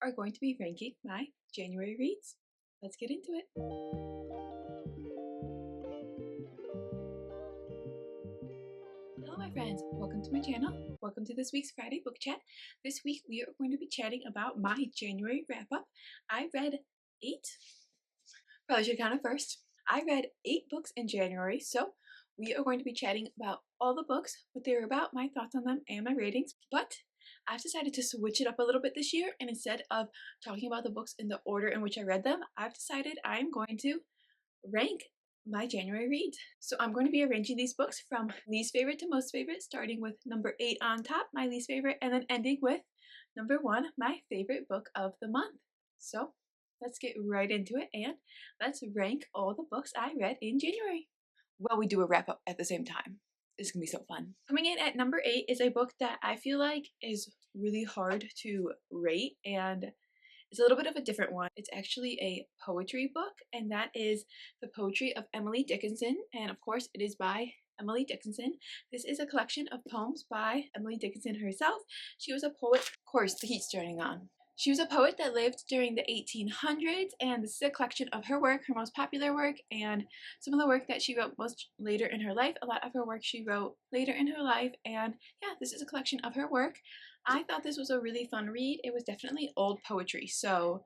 are going to be ranking my January reads. Let's get into it. Hello my friends, welcome to my channel. Welcome to this week's Friday book chat. This week we are going to be chatting about my January wrap up. I read probably should count it first. I read 8 books in January, so we are going to be chatting about all the books, what they were about, my thoughts on them, and my ratings. But I've decided to switch it up a little bit this year, and instead of talking about the books in the order in which I read them, I've decided I'm going to rank my January reads. So I'm going to be arranging these books from least favorite to most favorite, starting with number 8 on top, my least favorite, and then ending with number 1, my favorite book of the month. So let's get right into it and let's rank all the books I read in January. Well, we do a wrap up at the same time. It's gonna be so fun. Coming in at number 8 is a book that I feel like is really hard to rate, and it's a little bit of a different one. It's actually a poetry book, and that is The Poetry of Emily Dickinson, and of course it is by Emily Dickinson. This is a collection of poems by Emily Dickinson herself. She was a poet. Of course, the heat's turning on. She was a poet that lived during the 1800s, and this is a collection of her work, her most popular work, and some of the work that she wrote most later in her life. A lot of her work she wrote later in her life, and yeah, this is a collection of her work. I thought this was a really fun read. It was definitely old poetry, so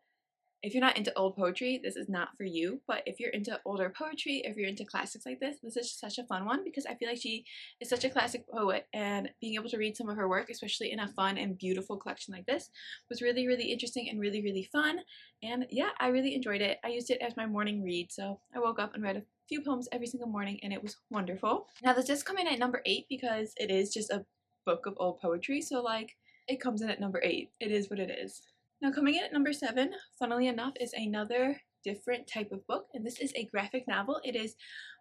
if you're not into old poetry, this is not for you. But if you're into older poetry, if you're into classics like this is such a fun one because I feel like she is such a classic poet, and being able to read some of her work, especially in a fun and beautiful collection like this, was really, really interesting and really, really fun. And yeah, I really enjoyed it. I used it as my morning read, so I woke up and read a few poems every single morning, and it was wonderful. Now this does come in at number 8 because it is just a book of old poetry, so like it comes in at number 8. It is what it is. Now coming in at number 7, funnily enough, is another different type of book, and this is a graphic novel. It is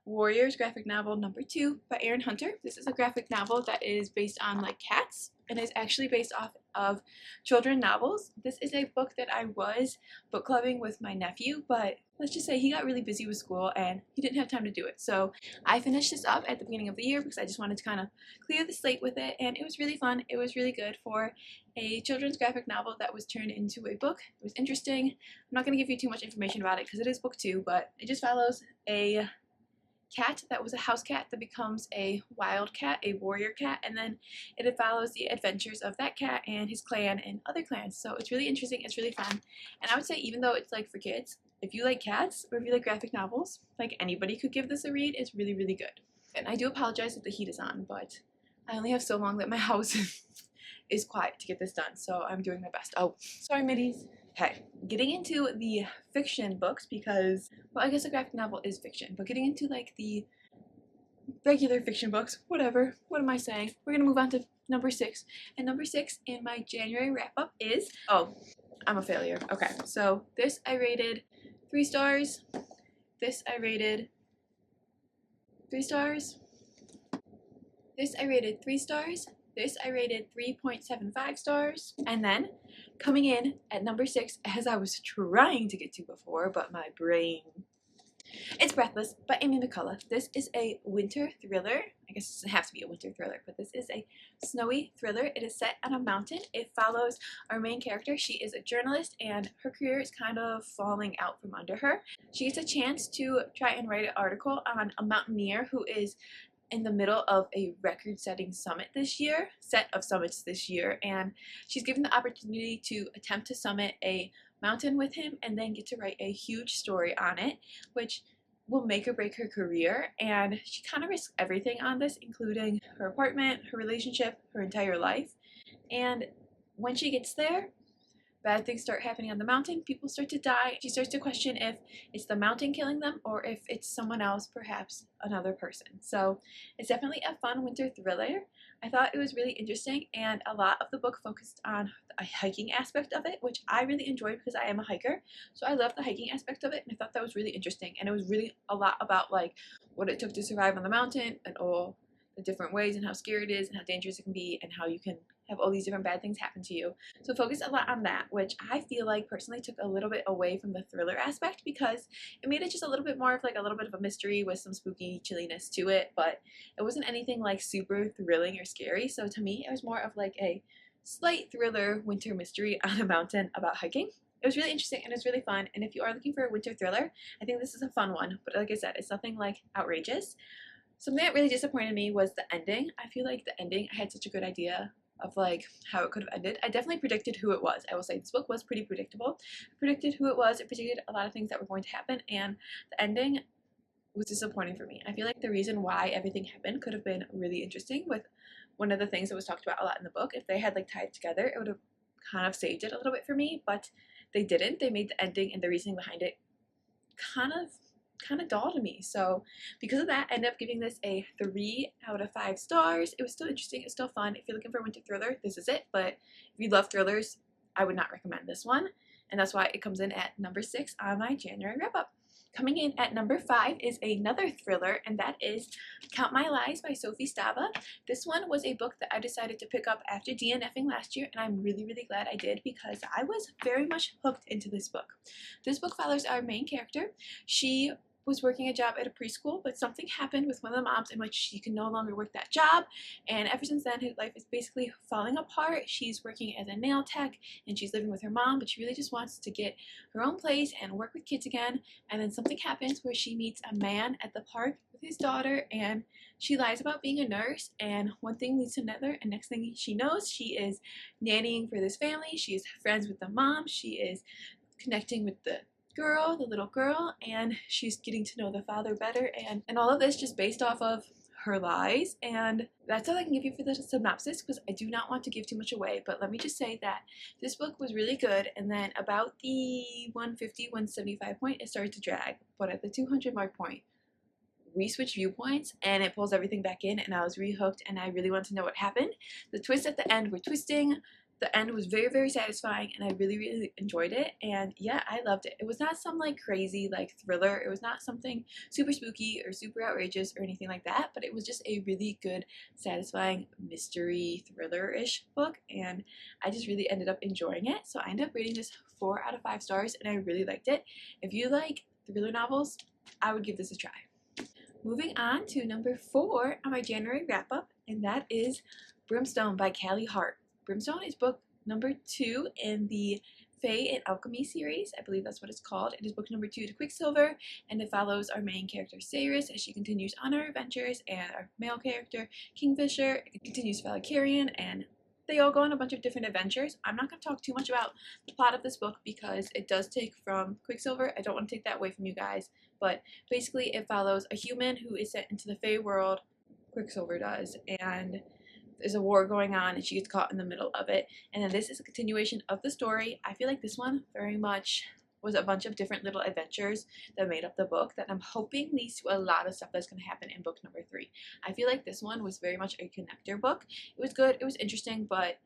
Warriors graphic novel number 2 by Erin Hunter. This is a graphic novel that is based on like cats and is actually based off of children's novels. This is a book that I was book clubbing with my nephew, but let's just say he got really busy with school and he didn't have time to do it. So I finished this up at the beginning of the year because I just wanted to kind of clear the slate with it, and it was really fun. It was really good for a children's graphic novel that was turned into a book. It was interesting. I'm not going to give you too much information about it because it is book 2, but it just follows a cat that was a house cat that becomes a wild cat, a warrior cat, and then it follows the adventures of that cat and his clan and other clans. So it's really interesting, it's really fun, and I would say even though it's like for kids, if you like cats or if you like graphic novels, like anybody could give this a read. It's really, really good. And I do apologize that the heat is on, but I only have so long that my house is quiet to get this done, so I'm doing my best. Oh, sorry middies. Okay, getting into the fiction books because, well, I guess a graphic novel is fiction, but getting into like the regular fiction books, whatever, what am I saying? We're gonna move on to number 6, and number 6 in my January wrap-up is, oh, I'm a failure. Okay, so this I rated 3 stars, this I rated 3 stars, this I rated 3 stars, this I rated 3.75 stars, and then coming in at number 6, as I was trying to get to before, but my brain, it's Breathless by Amy McCullough. This is a winter thriller. I guess it doesn't have to be a winter thriller, but this is a snowy thriller. It is set on a mountain. It follows our main character. She is a journalist, and her career is kind of falling out from under her. She gets a chance to try and write an article on a mountaineer who is in the middle of a record-setting set of summits this year, and she's given the opportunity to attempt to summit a mountain with him and then get to write a huge story on it, which will make or break her career. And she kind of risks everything on this, including her apartment, her relationship, her entire life. And when she gets there, bad things start happening on the mountain. People start to die. She starts to question if it's the mountain killing them or if it's someone else, perhaps another person. So it's definitely a fun winter thriller. I thought it was really interesting, and a lot of the book focused on the hiking aspect of it, which I really enjoyed because I am a hiker. So I love the hiking aspect of it, and I thought that was really interesting. And it was really a lot about like what it took to survive on the mountain and all the different ways and how scary it is and how dangerous it can be and how you can have all these different bad things happen to you. So focus a lot on that, which I feel like personally took a little bit away from the thriller aspect because it made it just a little bit more of like a little bit of a mystery with some spooky chilliness to it, but it wasn't anything like super thrilling or scary. So to me, it was more of like a slight thriller winter mystery on a mountain about hiking. It was really interesting and it's really fun, and if you are looking for a winter thriller, I think this is a fun one, but like I said, it's nothing like outrageous. Something that really disappointed me was the ending. I feel like the ending, I had such a good idea of like how it could have ended. I definitely predicted who it was. I will say this book was pretty predictable. I predicted who it was. I predicted a lot of things that were going to happen, and the ending was disappointing for me. I feel like the reason why everything happened could have been really interesting with one of the things that was talked about a lot in the book. If they had like tied it together, it would have kind of saved it a little bit for me, but they didn't. They made the ending and the reasoning behind it kind of dull to me. So because of that, I ended up giving this a 3 out of 5 stars. It was still interesting. It's still fun. If you're looking for a winter thriller, this is it. But if you love thrillers, I would not recommend this one. And that's why it comes in at number 6 on my January wrap-up. Coming in at number 5 is another thriller, and that is Count My Lies by Sophie Stava. This one was a book that I decided to pick up after DNFing last year, and I'm really, really glad I did because I was very much hooked into this book. This book follows our main character. She was working a job at a preschool, but something happened with one of the moms in which she can no longer work that job, and ever since then her life is basically falling apart. She's working as a nail tech and she's living with her mom, but she really just wants to get her own place and work with kids again. And then something happens where she meets a man at the park with his daughter, and she lies about being a nurse, and one thing leads to another, and next thing she knows, she is nannying for this family. She is friends with the mom, she is connecting with the little girl, and she's getting to know the father better, and all of this just based off of her lies. And that's all I can give you for the synopsis because I do not want to give too much away, but let me just say that this book was really good, and then about the 150-175 point it started to drag, but at the 200 mark point we switch viewpoints and it pulls everything back in, and I was rehooked and I really wanted to know what happened. The twists at the end were twisting. The end was very, very satisfying, and I really, really enjoyed it. And yeah, I loved it. It was not some like crazy like thriller. It was not something super spooky or super outrageous or anything like that, but it was just a really good, satisfying mystery thriller-ish book, and I just really ended up enjoying it. So I ended up rating this 4 out of 5 stars, and I really liked it. If you like thriller novels, I would give this a try. Moving on to number 4 on my January wrap-up, and that is Brimstone by Callie Hart. Brimstone is book number 2 in the Fae and Alchemy series. I believe that's what it's called. It is book number 2 to Quicksilver, and it follows our main character Cyrus as she continues on her adventures, and our male character Kingfisher continues to follow Carrion, and they all go on a bunch of different adventures. I'm not going to talk too much about the plot of this book because it does take from Quicksilver. I don't want to take that away from you guys, but basically it follows a human who is sent into the Fae world, Quicksilver does, and there's a war going on and she gets caught in the middle of it. And then this is a continuation of the story. I feel like this one very much was a bunch of different little adventures that made up the book that I'm hoping leads to a lot of stuff that's going to happen in book number 3. I feel like this one was very much a connector book. It was good, it was interesting, but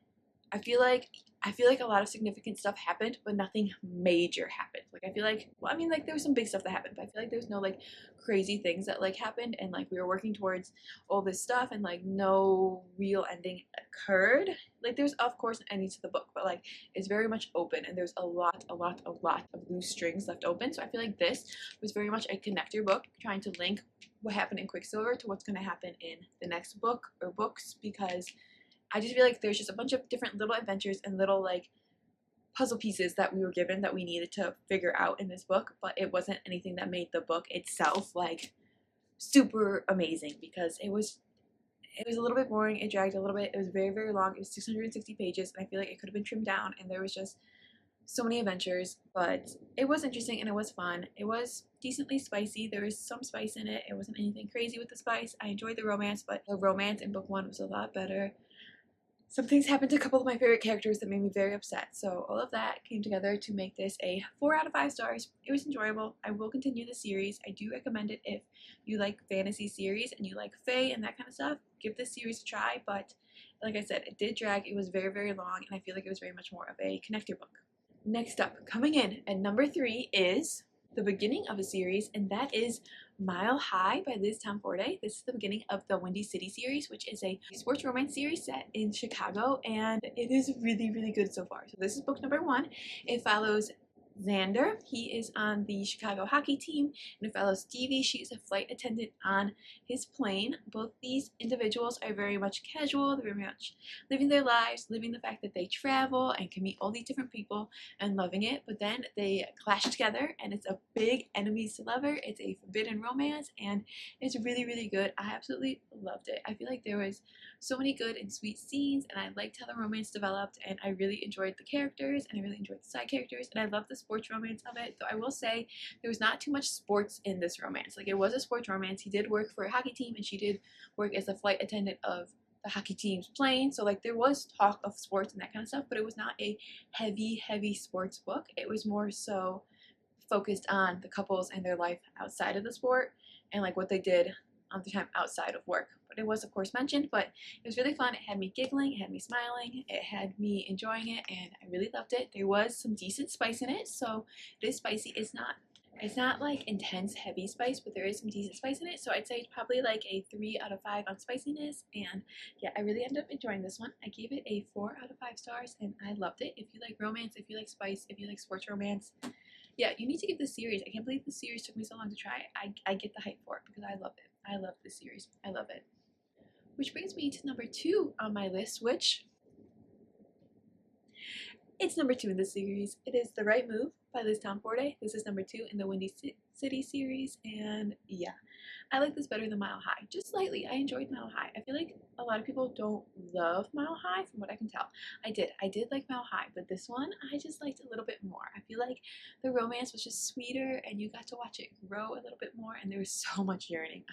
I feel like a lot of significant stuff happened, but nothing major happened. Like I feel like, well, I mean, like there was some big stuff that happened, but I feel like there was no like crazy things that like happened, and like we were working towards all this stuff, and like no real ending occurred. Like there's of course an ending to the book, but like it's very much open, and there's a lot of loose strings left open. So I feel like this was very much a connector book, trying to link what happened in Quicksilver to what's going to happen in the next book or books, because I just feel like there's just a bunch of different little adventures and little like puzzle pieces that we were given that we needed to figure out in this book, but it wasn't anything that made the book itself like super amazing, because it was a little bit boring. It dragged a little bit. It was very, very long. It was 660 pages, and I feel like it could have been trimmed down, and there was just so many adventures, but it was interesting and it was fun. It was decently spicy. There was some spice in it. It wasn't anything crazy with the spice. I enjoyed the romance, but the romance in book 1 was a lot better. Some things happened to a couple of my favorite characters that made me very upset. So all of that came together to make this a 4 out of 5 stars. It was enjoyable. I will continue the series. I do recommend it if you like fantasy series and you like Fae and that kind of stuff. Give this series a try, but like I said, it did drag. It was very, very long, and I feel like it was very much more of a connector book. Next up, coming in at number 3 is the beginning of a series, and that is Mile High by Liz Tomforte. This is the beginning of the Windy City series, which is a sports romance series set in Chicago, and it is really, really good so far. So this is book number 1. It follows Xander. He is on the Chicago hockey team, and it follows Stevie. She's a flight attendant on his plane. Both these individuals are very much casual. They're very much living their lives, living the fact that they travel and can meet all these different people and loving it. But then they clash together, and it's a big enemies to lover. It's a forbidden romance, and it's really, really good. I absolutely loved it. I feel like there was so many good and sweet scenes, and I liked how the romance developed, and I really enjoyed the characters, and I really enjoyed the side characters, and I love the sports romance of it. Though I will say there was not too much sports in this romance. Like, it was a sports romance. He did work for a hockey team, and she did work as a flight attendant of the hockey team's plane. So like there was talk of sports and that kind of stuff, but it was not a heavy sports book. It was more so focused on the couples and their life outside of the sport and like what they did on the time outside of work. But it was of course mentioned, but it was really fun. It had me giggling, it had me smiling, it had me enjoying it, and I really loved it. There was some decent spice in it, so it is spicy. It's not like intense heavy spice, but there is some decent spice in it, so I'd say it's probably like a 3 out of 5 on spiciness. And yeah, I really ended up enjoying this one. I gave it a 4 out of 5 stars, and I loved it. If you like romance, if you like spice, if you like sports romance, yeah, you need to give this series. I can't believe this series took me so long to try. I get the hype for it because I love it. I love this series. I love it. Which brings me to number 2 on my list, which it's number 2 in the series. It is The Right Move by Liz Tomforte. This is number 2 in the Windy City series, and yeah, I like this better than Mile High. Just slightly. I enjoyed Mile High. I feel like a lot of people don't love Mile High from what I can tell. I did like Mile High, but this one I just liked a little bit more. I feel like the romance was just sweeter, and you got to watch it grow a little bit more, and there was so much yearning.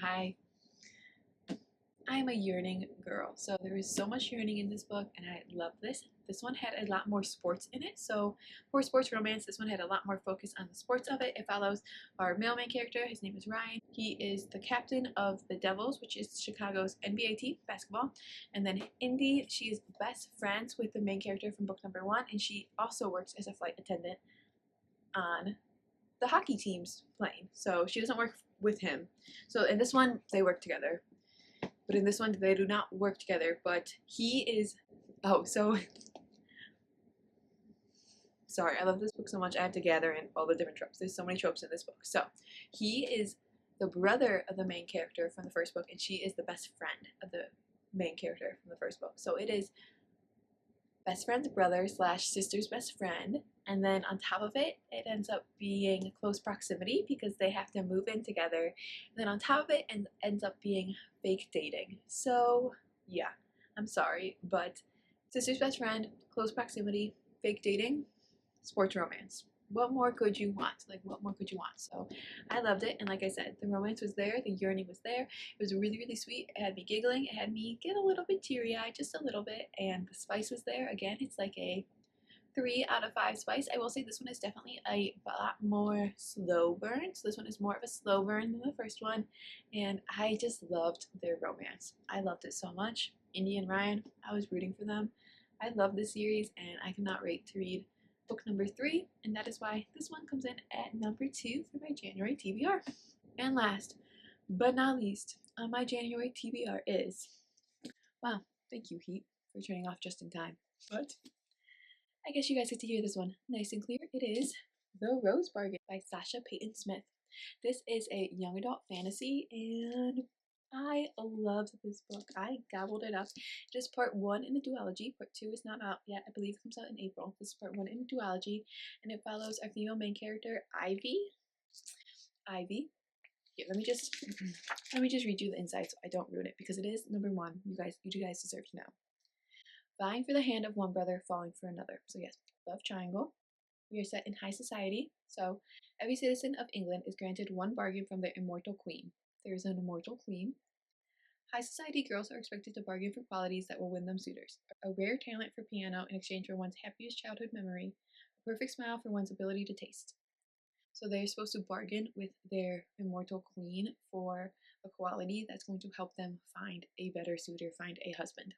I'm a yearning girl, so there is so much yearning in this book, and I love this. This one had a lot more sports in it, so for sports romance, this one had a lot more focus on the sports of it. It follows our male main character. His name is Ryan. He is the captain of the Devils, which is Chicago's NBA team, basketball. And then Indy, she is best friends with the main character from book number 1, and she also works as a flight attendant on the hockey team's plane. So she doesn't work with him. So in this one, they work together. But in this one, they do not work together. But he is. Oh, so. Sorry, I love this book so much. I have to gather in all the different tropes. There's so many tropes in this book. So, he is the brother of the main character from the first book, and she is the best friend of the main character from the first book. So, it is best friend's brother slash sister's best friend, and then on top of it, it ends up being close proximity because they have to move in together. And then on top of it, ends up being fake dating. So yeah, I'm sorry, but sister's best friend, close proximity, fake dating, sports romance. What more could you want? Like, what more could you want? So I loved it, and like I said, the romance was there, the yearning was there. It was really, really sweet. It had me giggling. It had me get a little bit teary-eyed, just a little bit, and the spice was there. Again, it's like a 3 out of 5 spice. I will say this one is definitely a lot more slow burn. So this one is more of a slow burn than the first one, and I just loved their romance. I loved it so much. Indy and Ryan, I was rooting for them. I love this series, and I cannot wait to read book number 3, and that is why this one comes in at number 2 for my January TBR. And last but not least on my January TBR is, wow, thank you, Heat, for turning off just in time. But I guess you guys get to hear this one nice and clear. It is The Rose Bargain by Sasha Payton Smith. This is a young adult fantasy, and I loved this book. I gobbled it up. It is part 1 in a duology. Part 2 is not out yet. I believe it comes out in April. This is part 1 in a duology, and it follows our female main character, Ivy. Here, let me just read you the inside so I don't ruin it, because it is number 1. You guys deserve to know. Vying for the hand of one brother, falling for another. So yes, love triangle. We are set in high society, so every citizen of England is granted one bargain from their immortal queen. There is an immortal queen. High society girls are expected to bargain for qualities that will win them suitors. A rare talent for piano in exchange for one's happiest childhood memory. A perfect smile for one's ability to taste. So they're supposed to bargain with their immortal queen for a quality that's going to help them find a better suitor, find a husband.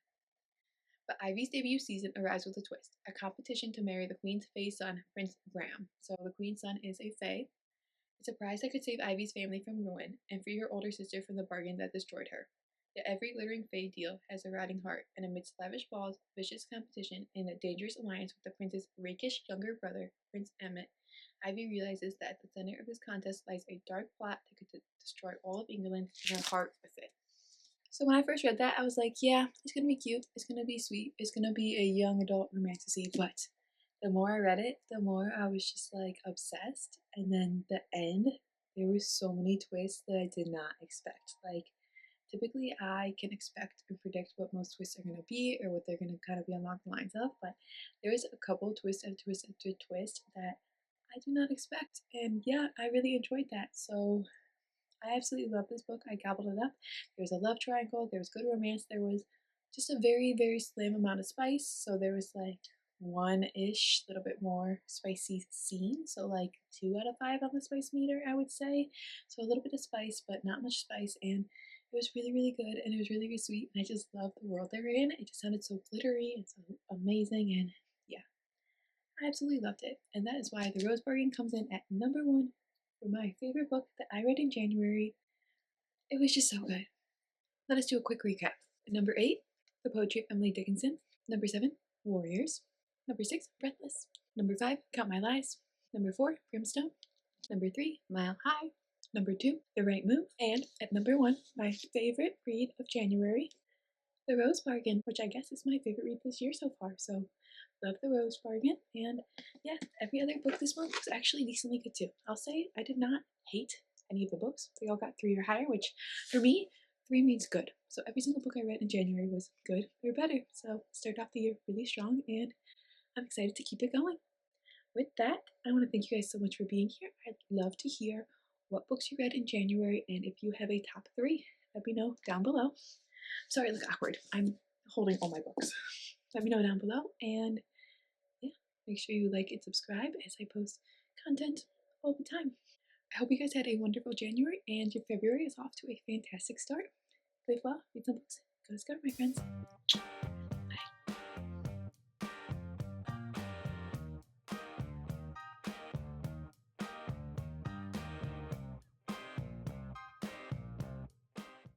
But Ivy's debut season arrives with a twist, a competition to marry the Queen's Fae son, Prince Graham. So the Queen's son is a Fae. It's a prize that could save Ivy's family from ruin and free her older sister from the bargain that destroyed her. Yet every glittering Fae deal has a rotting heart, and amidst lavish balls, vicious competition, and a dangerous alliance with the prince's rakish younger brother, Prince Emmett, Ivy realizes that at the center of this contest lies a dark plot that could destroy all of England and her heart with it. So when I first read that, I was like, yeah, it's gonna be cute, it's gonna be sweet, it's gonna be a young adult romantasy, but the more I read it, the more I was just like obsessed. And then the end, there were so many twists that I did not expect. Like, typically I can expect and predict what most twists are gonna be or what they're gonna kind of be along the lines of, but there was a couple twist after twist after twist that I do not expect. And yeah, I really enjoyed that. So I absolutely love this book. I gobbled it up. There was a love triangle, there was good romance, there was just a very, very slim amount of spice. So there was like one ish, little bit more spicy scene. So like 2 out of 5 on the spice meter, I would say. So a little bit of spice, but not much spice. And it was really, really good and it was really, really sweet. And I just loved the world they were in. It just sounded so glittery and so amazing. And yeah, I absolutely loved it. And that is why The Rose Bargain comes in at #1 for my favorite book that I read in January. It was just so good. Let us do a quick recap. #8, The Poetry of Emily Dickinson. #7, Warriors. #6, Breathless. #5, Count My Lies. #4, Brimstone. #3, Mile High. #2, The Right Move. And at #1, my favorite read of January, The Rose Bargain, which I guess is my favorite read this year so far. So, love The Rose Bargain. And yeah, every other book this month was actually decently good too. I'll say I did not hate any of the books. They all got 3 or higher, which for me, 3 means good. So every single book I read in January was good or better. So start off the year really strong, and I'm excited to keep it going. With that, I want to thank you guys so much for being here. I'd love to hear what books you read in January, and if you have a top 3, let me know down below. Sorry, I look awkward. I'm holding all my books. Let me know down below, and yeah, make sure you like and subscribe as I post content all the time. I hope you guys had a wonderful January and your February is off to a fantastic start. Live well, read some books, go to Scout, my friends.